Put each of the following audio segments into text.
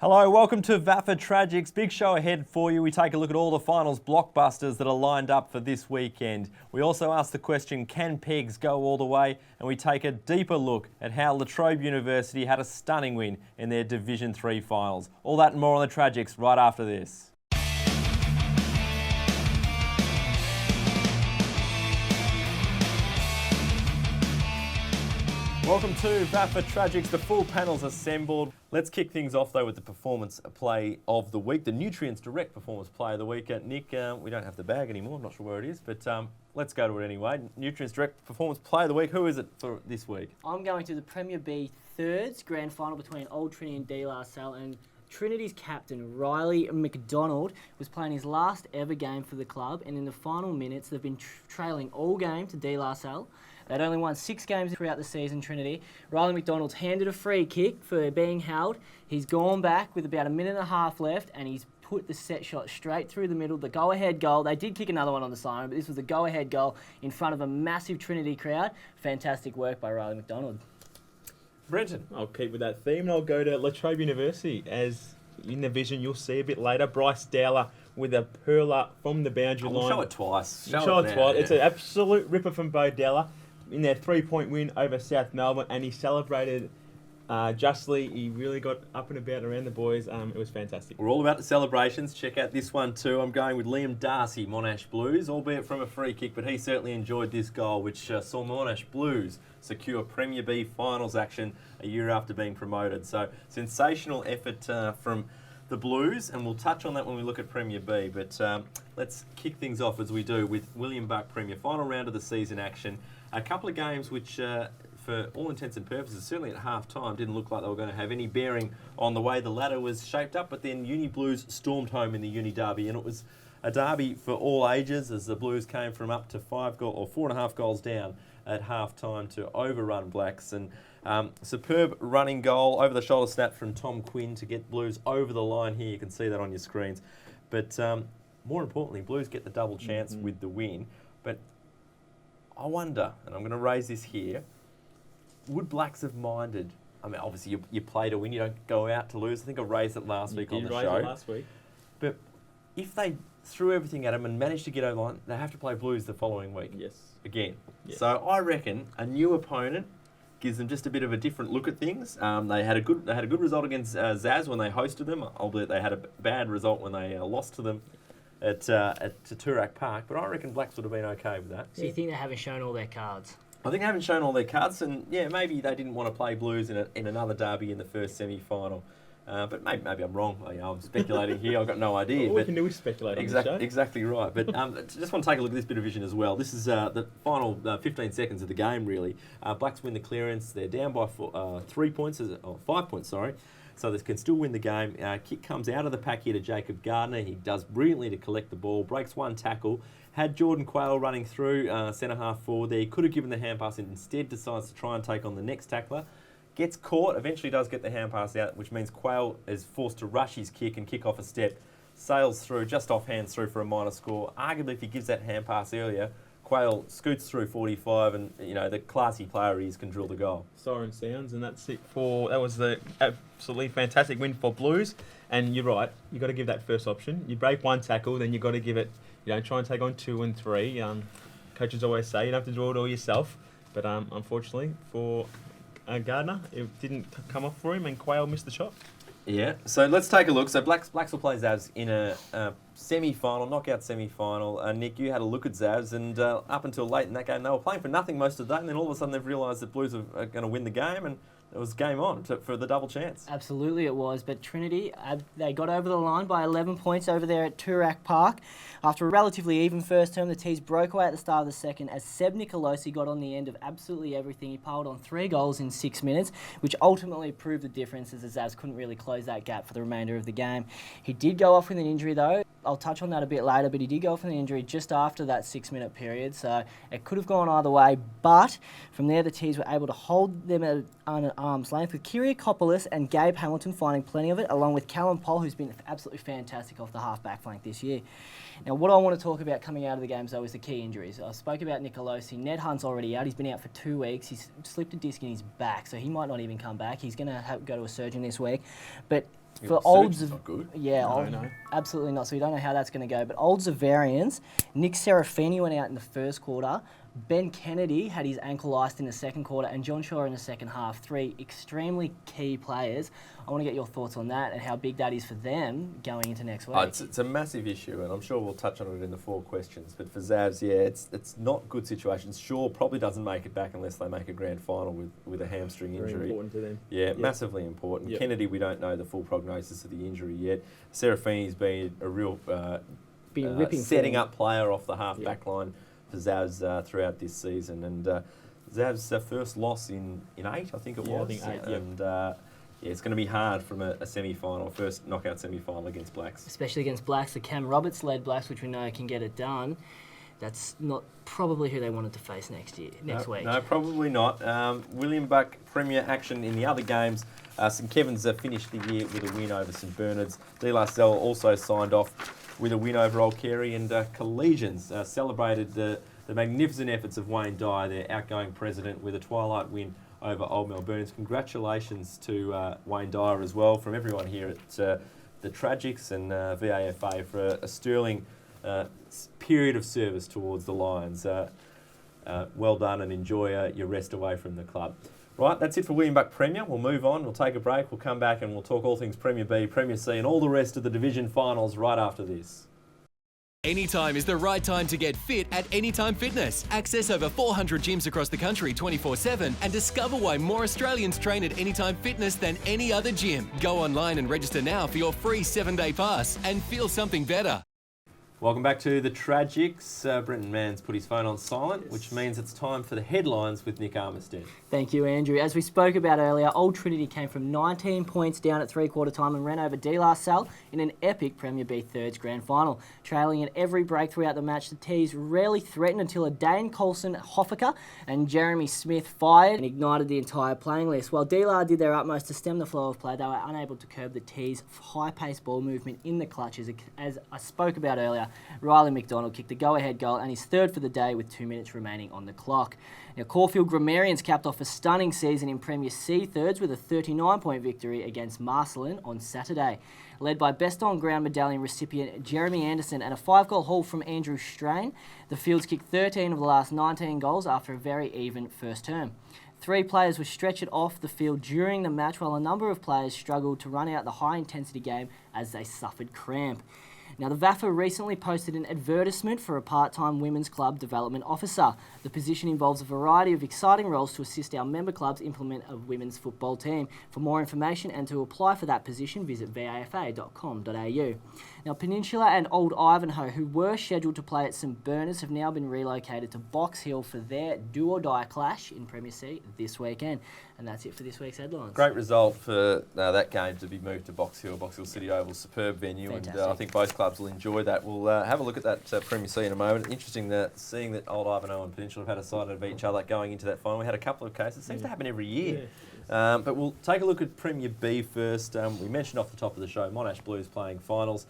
Hello, welcome to VAFA Tragics. Big show ahead for you. We take a look at all the finals blockbusters that are lined up for this weekend. We also ask the question, can pegs go all the way? And we take a deeper look at how La Trobe University had a stunning win in their Division 3 finals. All that and more on the Tragics right after this. Welcome to VAFA Tragics. The full panel's assembled. Let's kick things off though with the performance play of the week, the Nutrients Direct performance play of the week. Nick, we don't have the bag anymore. I'm not sure where it is, but let's go to it anyway. Nutrients Direct performance play of the week. Who is it for this week? I'm going to the Premier B thirds grand final between Old Trinity and De La Salle, and Trinity's captain, Riley McDonald, was playing his last ever game for the club, and in the final minutes, they've been trailing all game to De La Salle. They'd only won 6 games throughout the season, Trinity. Riley McDonald's handed a free kick for being held. He's gone back with about a minute and a half left, and he's put the set shot straight through the middle, the go-ahead goal. They did kick another one on the siren, but this was the go-ahead goal in front of a massive Trinity crowd. Fantastic work by Riley McDonald. Brenton. I'll keep with that theme and I'll go to La Trobe University. As in the vision you'll see a bit later, Bryce Dowler with a perler from the boundary line. Show it twice. Show it twice. Yeah. It's an absolute ripper from Bo Dowler in their 3-point win over South Melbourne, and he celebrated justly. He really got up and about around the boys. It was fantastic. We're all about the celebrations. Check out this one too. I'm going with Liam Darcy, Monash Blues, albeit from a free kick, but he certainly enjoyed this goal, which saw Monash Blues secure Premier B finals action a year after being promoted. So sensational effort from the Blues, and we'll touch on that when we look at Premier B. But let's kick things off as we do with William Buck Premier final round of the season action. A couple of games which, for all intents and purposes, certainly at half-time, didn't look like they were going to have any bearing on the way the ladder was shaped up, but then Uni Blues stormed home in the Uni Derby, and it was a derby for all ages as the Blues came from up to 4.5 goals down at half-time to overrun Blacks. And superb running goal, over-the-shoulder snap from Tom Quinn to get Blues over the line here. You can see that on your screens. But more importantly, Blues get the double chance with the win. But I wonder, and I'm going to raise this here, would Blacks have minded? I mean, obviously you play to win, you don't go out to lose. I think I raised it last week on the show. It last week. But if they threw everything at them and managed to get over the line, they have to play Blues the following week. Yes. Again. Yes. So I reckon a new opponent gives them just a bit of a different look at things. They had a good result against Zaz when they hosted them, albeit they had a bad result when they lost to them at Toorak Park. But I reckon Blacks would have been okay with that. So you think they haven't shown all their cards? I think they haven't shown all their cards, and yeah, maybe they didn't want to play Blues in another derby in the first semi-final. But maybe I'm wrong. I'm speculating here. I've got no idea. All we can do is speculate. Exactly right. But just want to take a look at this bit of vision as well. This is the final 15 seconds of the game, really. Blacks win the clearance. They're down by 5 points, sorry. So they can still win the game. Kick comes out of the pack here to Jacob Gardner. He does brilliantly to collect the ball, breaks one tackle. Had Jordan Quayle running through centre half forward there. He could have given the hand pass and instead decides to try and take on the next tackler. Gets caught, eventually does get the hand pass out, which means Quayle is forced to rush his kick and kick off a step. Sails through, just off hands through for a minor score. Arguably, if he gives that hand pass earlier, Quayle scoots through 45 and, the classy player he is can drill the goal. Siren sounds, and that's it that was the absolutely fantastic win for Blues. And you're right, you've got to give that first option. You break one tackle, then you've got to give it, try and take on 2 and 3. Coaches always say you don't have to do it all yourself. But unfortunately for Gardner, it didn't come off for him, and Quayle missed the shot. Yeah, so let's take a look. So Blacks will play Zavs in a semi-final, knockout semi-final. Nick, you had a look at Zavs, and up until late in that game, they were playing for nothing most of the day, and then all of a sudden they've realised that Blues are going to win the game, and it was game on for the double chance. Absolutely it was, but Trinity, they got over the line by 11 points over there at Toorak Park. After a relatively even first term, the Tees broke away at the start of the second as Seb Nicolosi got on the end of absolutely everything. He piled on 3 goals in 6 minutes, which ultimately proved the difference as the Zavs couldn't really close that gap for the remainder of the game. He did go off with an injury though. I'll touch on that a bit later, but he did go off with an injury just after that 6-minute period, so it could have gone either way. But from there, the Tees were able to hold them at an arm's length, with Kyriakopoulos and Gabe Hamilton finding plenty of it, along with Callum Poll, who's been absolutely fantastic off the half-back flank this year. Now, what I want to talk about coming out of the games, though, is the key injuries. I spoke about Nicolosi. Ned Hunt's already out. He's been out for 2 weeks. He's slipped a disc in his back, so he might not even come back. He's going to go to a surgeon this week. But For Surgeon's Olds, not good. yeah, No. absolutely not. So we don't know how that's going to go. But Olds Zavarians, Nick Serafini went out in the first quarter. Ben Kennedy had his ankle iced in the second quarter, and John Shaw in the second half. 3 extremely key players. I want to get your thoughts on that and how big that is for them going into next week. It's a massive issue, and I'm sure we'll touch on it in the 4 questions. But for Zavs, yeah, it's not good situations. Shaw probably doesn't make it back unless they make a grand final with a hamstring injury. Very important to them. Yeah, massively important. Yep. Kennedy, we don't know the full prognosis of the injury yet. Serafini's been a real Ripping setting form. Mm. up player off the half-back line for Zavs throughout this season. And Zavs' first loss in 8, I think it Yeah, I was. think 8, And it's going to be hard from a semi-final, first knockout semi-final against Blacks. Especially against Blacks, the Cam Roberts-led Blacks, which we know can get it done. That's not probably who they wanted to face next week. No, probably not. William Buck Premier action in the other games. St Kevin's finished the year with a win over St Bernard's. De La Salle also signed off with a win over Old Carey, and Collegians celebrated the magnificent efforts of Wayne Dyer, their outgoing president, with a twilight win over Old Melbournes. Congratulations to Wayne Dyer as well from everyone here at the Tragics and VAFA for a sterling period of service towards the Lions. Well done, and enjoy your rest away from the club. Right, that's it for William Buck Premier. We'll move on, we'll take a break, we'll come back and we'll talk all things Premier B, Premier C and all the rest of the division finals right after this. Anytime is the right time to get fit at Anytime Fitness. Access over 400 gyms across the country 24/7 and discover why more Australians train at Anytime Fitness than any other gym. Go online and register now for your free 7-day pass and feel something better. Welcome back to the Tragics. Brenton Mann's put his phone on silent, which means it's time for the headlines with Nick Armistead. Thank you, Andrew. As we spoke about earlier, Old Trinity came from 19 points down at three-quarter time and ran over De La Salle in an epic Premier B Thirds grand final. Trailing at every break throughout the match, the Tees rarely threatened until a Dane Colson Hoffaker and Jeremy Smith fired and ignited the entire playing list. While De La did their utmost to stem the flow of play, they were unable to curb the Tees' high-paced ball movement in the clutches. As I spoke about earlier, Riley McDonald kicked the go-ahead goal and his third for the day with 2 minutes remaining on the clock. Now, Caulfield Grammarians capped off a stunning season in Premier C Thirds with a 39-point victory against Marcelin on Saturday. Led by Best On Ground medallion recipient Jeremy Anderson and a 5-goal haul from Andrew Strain, the Fields kicked 13 of the last 19 goals after a very even first term. 3 players were stretchered off the field during the match, while a number of players struggled to run out the high-intensity game as they suffered cramp. Now, the VAFA recently posted an advertisement for a part-time women's club development officer. The position involves a variety of exciting roles to assist our member clubs implement a women's football team. For more information and to apply for that position, visit vafa.com.au. Now, Peninsula and Old Ivanhoe, who were scheduled to play at St Bernard's, have now been relocated to Box Hill for their do-or-die clash in Premier C this weekend. And that's it for this week's headlines. Great result for that game to be moved to Box Hill City Oval, superb venue, Fantastic. and I think both clubs will enjoy that. We'll have a look at that Premier C in a moment. Interesting seeing that Old Ivanhoe and Peninsula have had a sight of each other going into that final. We had a couple of cases. It seems to happen every year. But we'll take a look at Premier B first. We mentioned off the top of the show, Monash Blues playing finals.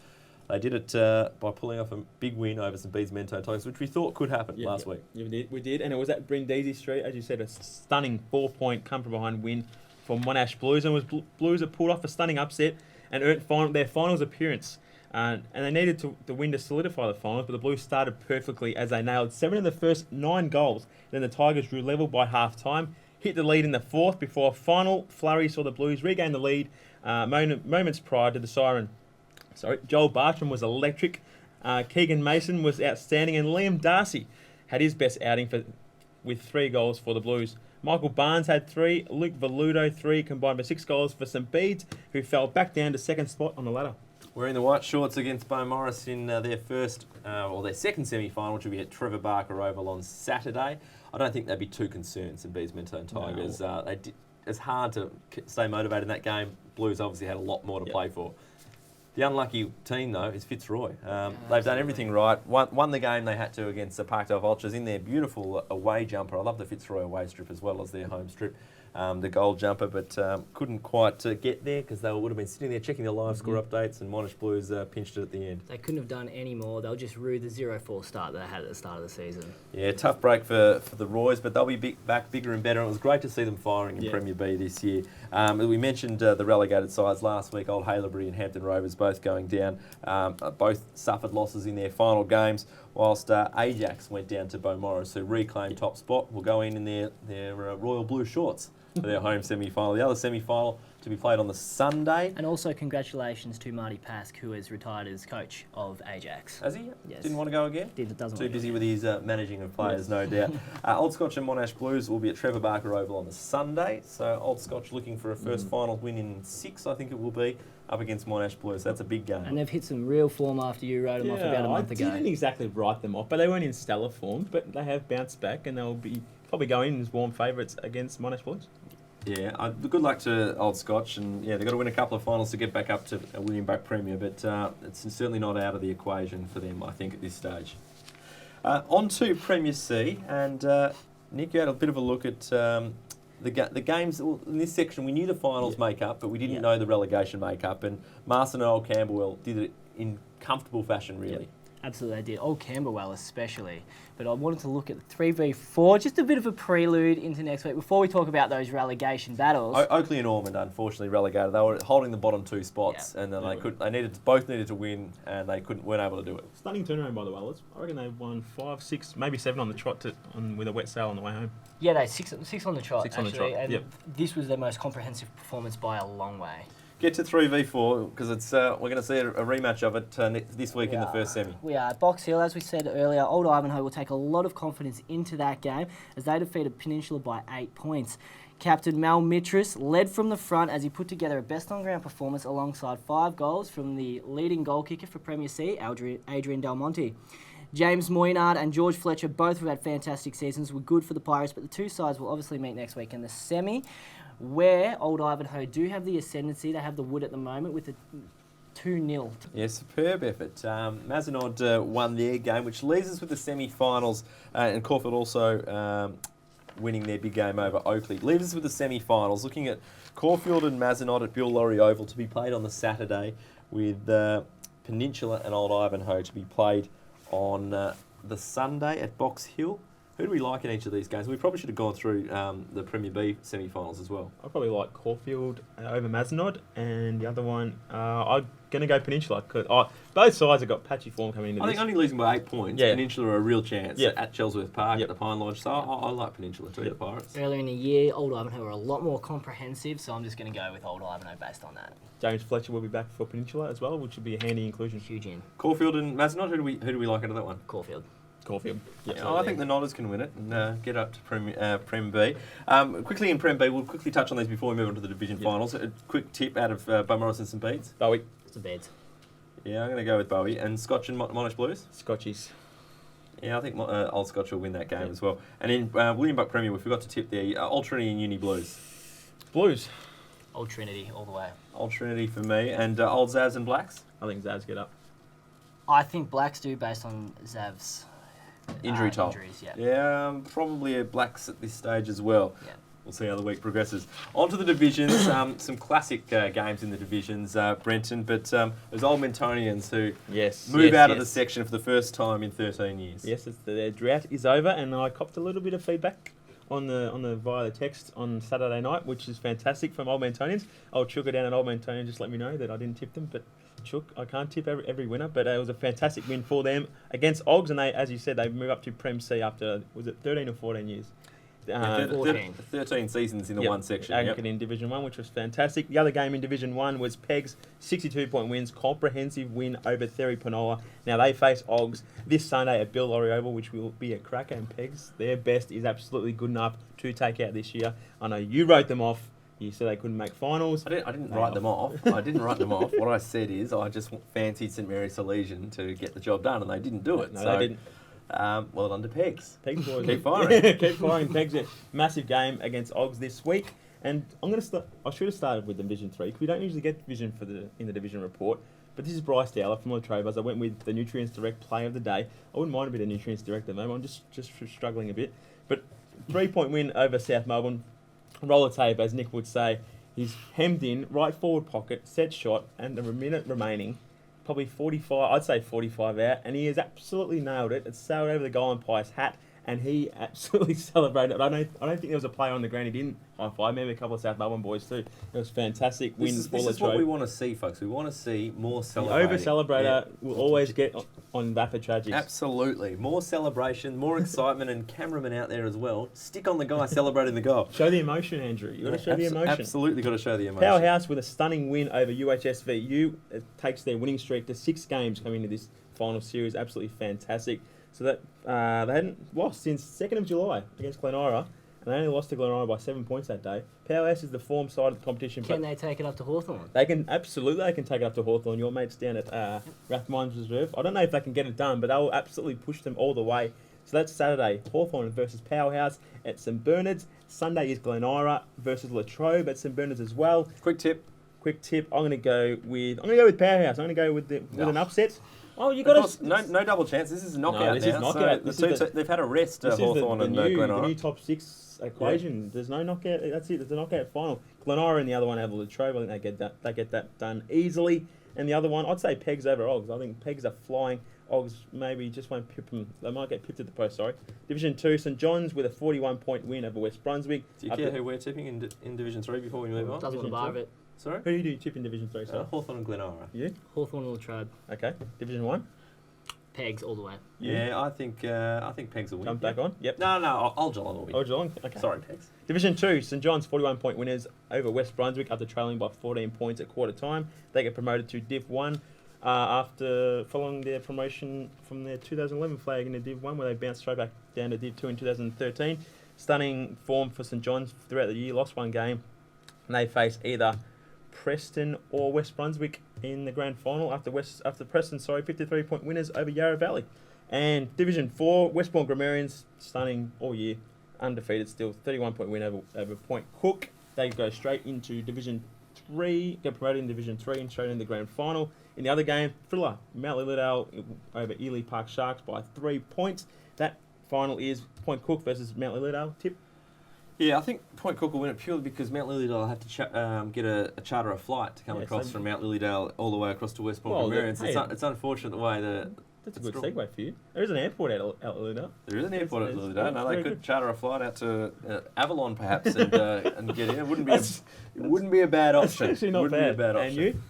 They did it by pulling off a big win over St Bede's Mento Tigers, which we thought could happen last week. We did, and it was at Brindisi Street, as you said, a stunning 4-point come-from-behind win for Monash Blues, and it was Blues that pulled off a stunning upset and earned their finals appearance. And they needed to win to solidify the finals, but the Blues started perfectly as they nailed 7 of the first 9 goals. Then the Tigers drew level by half-time, hit the lead in the 4th before a final flurry saw the Blues regain the lead moments prior to the siren. Joel Bartram was electric, Keegan Mason was outstanding, and Liam Darcy had his best outing with 3 goals for the Blues. Michael Barnes had 3, Luke Valudo 3, combined with 6 goals for St Bede's, who fell back down to second spot on the ladder. Wearing the white shorts against Beaumaris in their second semi-final, which will be at Trevor Barker Oval on Saturday. I don't think they'd be too concerned, St Bede's Mento Tigers. It's hard to stay motivated in that game. Blues obviously had a lot more to play for. The unlucky team, though, is Fitzroy. They've done everything right. Won the game they had to against the Parkdale Vultures in their beautiful away jumper. I love the Fitzroy away strip as well as their home strip. the goal jumper, but couldn't quite get there because they would have been sitting there checking their live score updates, and Monash Blues pinched it at the end. They couldn't have done any more. They'll just rue the 0-4 start that they had at the start of the season. Yeah, tough break for the Roys, but they'll be back bigger and better. And it was great to see them firing in Premier B this year. We mentioned the relegated sides last week. Old Haileybury and Hampton Rovers both going down. Both suffered losses in their final games, whilst Ajax went down to Beaumaris, who reclaimed top spot. Will go in their royal blue shorts for their home semi-final. The other semi-final to be played on the Sunday. And also congratulations to Marty Pask, who has retired as coach of Ajax. Has he? Yes. Didn't want to go again? Doesn't Too want to busy go with his managing of players, no doubt. Old Scotch and Monash Blues will be at Trevor Barker Oval on the Sunday. So Old Scotch looking for a first final win in 6, I think it will be, up against Monash Blues. That's a big game. And they've hit some real form after you wrote them off about a month ago. I didn't exactly write them off, but they weren't in stellar form. But they have bounced back, and they'll be probably going as warm favourites against Monash Blues. Yeah, good luck to Old Scotch, and they've got to win a couple of finals to get back up to a William Buck Premier, but it's certainly not out of the equation for them, I think, at this stage. On to Premier C, and Nick, you had a bit of a look at the games. Well, in this section, we knew the finals make-up, but we didn't know the relegation make-up, and Marston and Old Camberwell did it in comfortable fashion, really. Yep. Absolutely, they did. Old Camberwell especially. But I wanted to look at the 3v4, just a bit of a prelude into next week before we talk about those relegation battles. Oakley and Ormond unfortunately relegated. They were holding the bottom 2 spots, and then both needed to win, and they weren't able to do it. Stunning turnaround by the Whalers. I reckon they won 5, 6, maybe 7 on the trot with a wet sail on the way home. Yeah, they 6 on the trot. 6 on the trot. And this was their most comprehensive performance by a long way. Get to 3v4 because it's we're going to see a rematch of it this week in the first semi. We are at Box Hill, as we said earlier. Old Ivanhoe will take a lot of confidence into that game as they defeated Peninsula by 8 points. Captain Mal Mitras led from the front as he put together a best-on-ground performance alongside 5 goals from the leading goal kicker for Premier C, Adrian Del Monte. James Moynard and George Fletcher, both who had fantastic seasons, were good for the Pirates, but the two sides will obviously meet next week in the semi, where Old Ivanhoe do have the ascendancy. They have the wood at the moment with a 2-0. Yeah, superb effort. Mazenod won their game, which leaves us with the semi-finals, and Caulfield also winning their big game over Oakley. Leaves us with the semi-finals, looking at Caulfield and Mazenod at Bill Laurie Oval to be played on the Saturday, with Peninsula and Old Ivanhoe to be played on the Sunday at Box Hill. Who do we like in each of these games? We probably should have gone through the Premier B semi-finals as well. I probably like Caulfield over Mazenod, and the other one, I'm going to go Peninsula. Cause, both sides have got patchy form coming into this. I think only losing by 8 points, Peninsula are a real chance at Chelsworth Park at the Pine Lodge, so I like Peninsula too, the Pirates. Earlier in the year, Old Ivanhoe were a lot more comprehensive, so I'm just going to go with Old Ivanhoe based on that. James Fletcher will be back for Peninsula as well, which would be a handy inclusion. Huge in. Caulfield and Mazenod, who do we like out of that one? Caulfield. Caulfield. Yeah, I think the Nodders can win it and get up to Prem B. Quickly in Prem B, we'll quickly touch on these before we move on to the division finals. A quick tip out of Beaumaris and St Bede's. Bowie. St Bede's. Yeah, I'm going to go with Bowie. And Scotch and Monash Blues? Scotchies. Yeah, I think Old Scotch will win that game as well. And in William Buck Premier, we forgot to tip the Old Trinity and Uni Blues. Blues. Old Trinity all the way. Old Trinity for me. And Old Zavs and Blacks? I think Zavs get up. I think Blacks do based on Zav's injuries, yeah. Probably a Blacks at this stage as well. Yeah. We'll see how the week progresses. On to the divisions. Some classic games in the divisions, Brenton, but there's Old Mentonians who move out of the section for the first time in 13 years. Yes, their drought is over, and I copped a little bit of feedback on the via the text on Saturday night, which is fantastic from Old Mentonians. I'll chuck it down at Old Mentonian, just let me know that I didn't tip them, but Chook, I can't tip every winner, but it was a fantastic win for them against Ogs, and they, as you said, they move up to Prem C after, was it 13 or 14 years? 13 seasons in the one section. Anchored in Division 1, which was fantastic. The other game in Division 1 was Pegs, 62-point wins, comprehensive win over Therry Penola. Now they face Ogs this Sunday at Bill Laurie Oval, which will be a cracker, and Pegs, their best is absolutely good enough to take out this year. I know you wrote them off. You said they couldn't make finals. I didn't write them off. I didn't write them off. What I said is I just fancied St Mary's Salesian to get the job done, and they didn't do it. No, they didn't. Well done to Pegs. Pegs boys. Keep firing. Keep firing, Pegs. Massive game against Ogs this week. And I'm going to start. I should have started with Division 3 because we don't usually get division in the division report. But this is Bryce Dowler from Latrobe. I went with the Nutrients Direct Player of the Day. I wouldn't mind a bit of Nutrients Direct at the moment. I'm just struggling a bit. But 3-point win over South Melbourne. roller tape, as Nick would say. He's hemmed in, right forward pocket, set shot, and a minute remaining. Probably 45, I'd say 45 out, and he has absolutely nailed it. It sailed over the goal umpire's hat, and he absolutely celebrated. I don't think there was a player on the ground he didn't high five. Maybe a couple of South Melbourne boys too. It was fantastic. Win This for is what we want to see, folks. We want to see more The celebrating. over-celebrator will always get on VAFA Tragics. Absolutely. More celebration, more excitement, and cameramen out there as well. Stick on the guy celebrating the goal. Show the emotion, Andrew. You've got to show the emotion. Absolutely got to show the emotion. Powerhouse with a stunning win over UHSVU. It takes their winning streak to 6 games coming into this final series. Absolutely fantastic. So that they hadn't lost since 2nd of July against Glenora, and they only lost to Glenora by 7 points that day. Powerhouse is the form side of the competition. Can but they take it up to Hawthorn? they can take it up to Hawthorn. Your mates down at Rathmines Reserve. I don't know if they can get it done, but they will absolutely push them all the way. So that's Saturday, Hawthorn versus Powerhouse at St Bernard's. Sunday is Glenora versus Latrobe at St Bernard's as well. Quick tip. I'm going to go with Powerhouse. I'm going to go with an upset. Oh, you got to no double chance. This is a knockout. this now. is knockout. They've had a rest. Hawthorn and the Glenora. new top 6 equation. Yeah. There's no knockout. That's it. There's a knockout final. Glenora and the other one have Latrobe. I think they get that done easily. And the other one, I'd say Pegs over Ogs. I think Pegs are flying. Ogs maybe just won't pip them. They might get pipped at the post. Sorry. Division 2, St John's with a 41-point win over West Brunswick. Do you care who we're tipping in Division 3 before we move on? Doesn't want to bar of it. Sorry. Who do you tip in Division 3? Sorry. Hawthorn and Glenora. You? Hawthorn and Latrobe. Okay. Division 1. Pegs all the way. Yeah, I think Pegs will win. Jump back on. Yep. No, I'll Geelong will win. Oh, Geelong. Okay. Sorry, Pegs. Division 2, St John's 41-point winners over West Brunswick after trailing by 14 points at quarter time. They get promoted to Div 1 after following their promotion from their 2011 flag into Div 1, where they bounced straight back down to Div 2 in 2013. Stunning form for St John's throughout the year. Lost one game, and they face either Preston or West Brunswick in the grand final after Preston, 53-point winners over Yarra Valley. And Division 4, Westbourne Grammarians, stunning all year, undefeated still, 31-point win over Point Cook. They go straight into Division 3, get promoted in Division 3 and straight into the grand final. In the other game, thriller, Mount Lilydale over Ely Park Sharks by 3 points. That final is Point Cook versus Mount Lilydale. Tip? Yeah, I think Point Cook will win it purely because Mount Lilydale have to get a charter a flight to come across from Mount Lilydale all the way across to Westbourne Grammarians. It's unfortunate the way that's a good segue for you. There is an airport out Lilydale. There is an airport at Lilydale. No, they could charter a flight out to Avalon perhaps and get in. It wouldn't be a bad option. It's actually not bad. And you?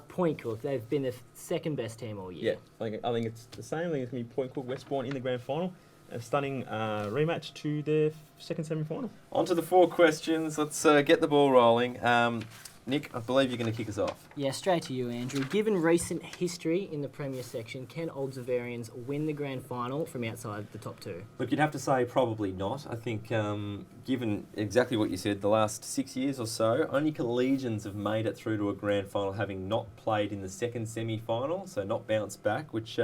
Point Cook. They've been the second best team all year. Yeah, I think it's the same. I think it's going to be Point Cook Westbourne in the grand final. A stunning rematch to their second semi-final. On to the 4 questions. Let's get the ball rolling. Nick, I believe you're going to kick us off. Yeah, straight to you, Andrew. Given recent history in the Premier section, can Oldsavarians win the grand final from outside the top 2? Look, you'd have to say probably not. I think, given exactly what you said, the last 6 years or so, only Collegians have made it through to a grand final having not played in the second semi-final, so not bounced back, which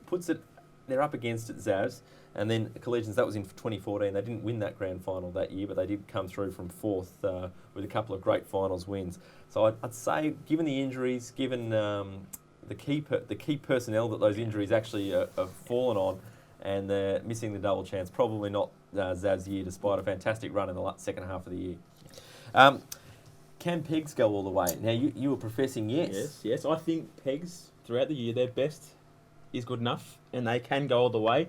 puts it, they're up against it, Zavs. And then Collegians, that was in 2014. They didn't win that grand final that year, but they did come through from 4th with a couple of great finals wins. So I'd say, given the injuries, given the key personnel that those injuries actually have fallen on, and they're missing the double chance, probably not Zav's year, despite a fantastic run in the second half of the year. Can Pegs go all the way? Now, you were professing yes. Yes. I think Pegs, throughout the year, their best is good enough, and they can go all the way.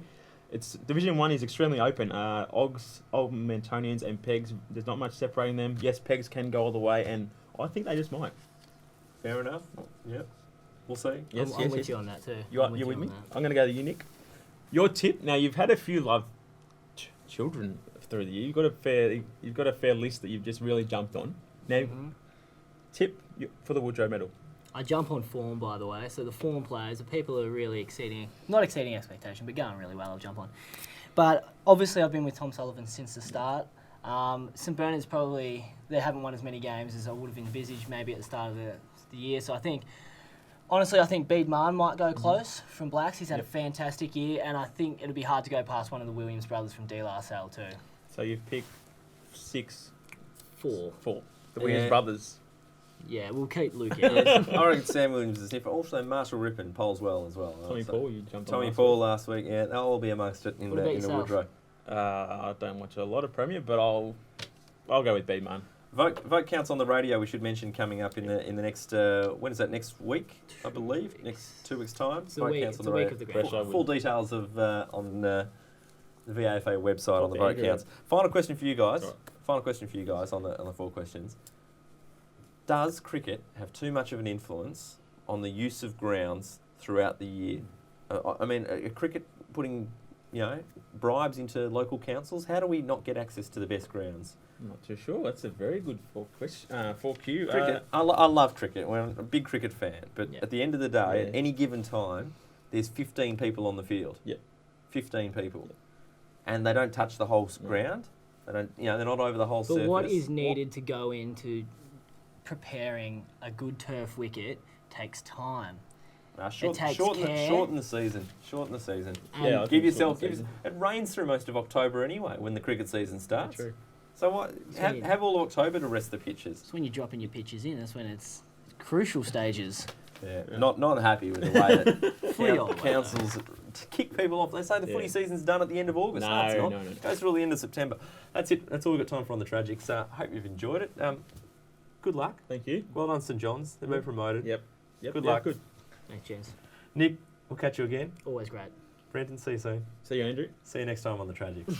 It's Division 1 is extremely open. Ogs, Old Mantonians and Pegs, there's not much separating them. Yes, Pegs can go all the way, and I think they just might. Fair enough. Yep. We'll see. Yes, I'm with you on that too. You're with me? I'm going to go to you, Nick. Your tip, now you've had a few love children through the year. You've got a fair list that you've just really jumped on. Now, tip for the Woodrow Medal. I jump on form, by the way. So the form players, the people who are really not exceeding expectation, but going really well, I'll jump on. But obviously, I've been with Tom Sullivan since the start. St Bernard's probably, they haven't won as many games as I would have envisaged maybe at the start of the year. So I think, honestly, Bede Marn might go close from Blacks. He's had a fantastic year, and I think it'll be hard to go past one of the Williams brothers from De La Salle too. So you've picked 4. The Williams brothers. Yeah, we'll keep Luke out. I reckon Sam Williams is a sniffer. Also, Marshall Rippon polls well as well. Tommy Paul, you jumped on. Tommy Paul last week, they'll all be amongst it in the Woodrow. I don't watch a lot of Premier, but I'll I'll go with B, man. Vote counts on the radio. We should mention coming up in the next when is that, next week? I believe next 2 weeks time. It's the week of the grand final. Full details of on the VAFA website on the Okay, vote counts. Final question for you guys. Right. Final question for you guys on the 4 questions. Does cricket have too much of an influence on the use of grounds throughout the year? I mean, cricket putting, bribes into local councils. How do we not get access to the best grounds? I'm not too sure. That's a very good 4Q. Cricket. I love cricket. I'm a big cricket fan. But Yeah. at the end of the day, Yeah. at any given time, there's 15 people on the field. Yep. 15 people. Yep. And they don't touch the whole ground. They don't. They're not over the whole But surface. what is needed to go into preparing a good turf wicket takes time. takes care. Shorten the season. Shorten the season. And Yeah, I Give think yourself. shorten the season. It rains through most of October anyway when the cricket season starts. True. So what? Have all of October to rest the pitches. It's when you're dropping your pitches in. That's when it's crucial stages. Yeah. Not happy with the way that Footy all the way, councils kick people off. They say the footy Yeah. season's done at the end of August. No, it's not. no. It goes through the end of September. That's it. That's all we've got time for on the Tragics. Hope you've enjoyed it. Good luck. Thank you. Well done, St John's. They've been promoted. Yep. Good luck. Good. Thanks, gents. Nick, we'll catch you again. Always great. Brenton, see you soon. See you, Andrew. See you next time on the Tragics.